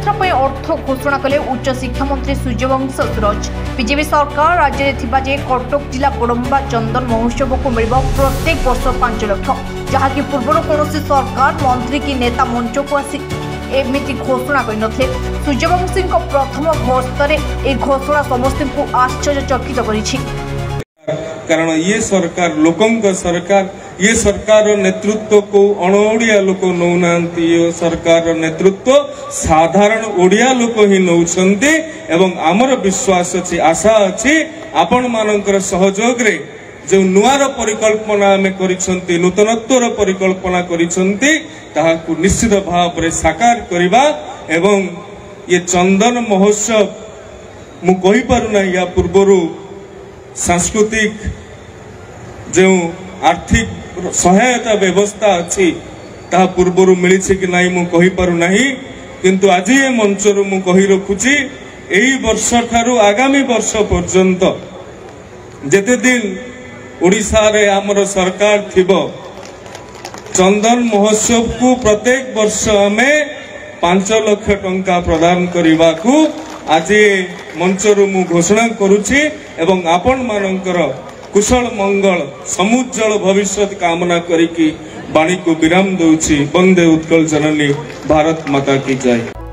रथयात्रा पर अर्थ घोषणा कले उच्च शिक्षा मंत्री सूर्यवंश सूरज। बीजेपी सरकार राज्य में कटक जिला बड़म्बा चंदन महोत्सव को मिल प्रत्येक वर्ष 5 लाख, जहाँकि पूर्व कौन सरकार मंत्री की नेता मंच को आसी एमती घोषणा करनथिले। सूर्यवंशी प्रथम गस्त में घोषणा समस्त को आश्चर्यचकित करिछि। कारण ये सरकार लोकंक सरकार, ये सरकार नेतृत्व को अणओडिया लोक नौनांती, ये सरकार नेतृत्व साधारण ओडिया लोक ही नौछंती। एवं आमर विश्वास अछि, आशा अछि आपण मानकर सहयोग रे जो नुआर परिकल्पना आमे करिसंती, नूतनत्वर परिकल्पना करिसंती, ताहाकु निश्चित भाव रे साकार करिबा। एवं ये चंदन महोत्सव मु कहि पारुना या पूर्वरु सांस्कृतिक जो आर्थिक सहायता व्यवस्था अच्छी ता पूर्वर मिली कि नाई मु कहि पारु नाही, किंतु आज ये मंचर मु कहि रखुची एई वर्ष ठारू आगामी वर्ष पर्यंत जेते दिन ओडिशा रे आमर सरकार थिबो, चंदन महोत्सव को प्रत्येक वर्ष आमे 5 लाख टंका प्रदान करने को आज मंचर मु घोषणा करुछि। एवं आपण मानकर कुशल मंगल समुज्जल भविष्य कामना करिकी बाणी को विराम दउछि। वंदे उत्कल जननी, भारत माता की जय।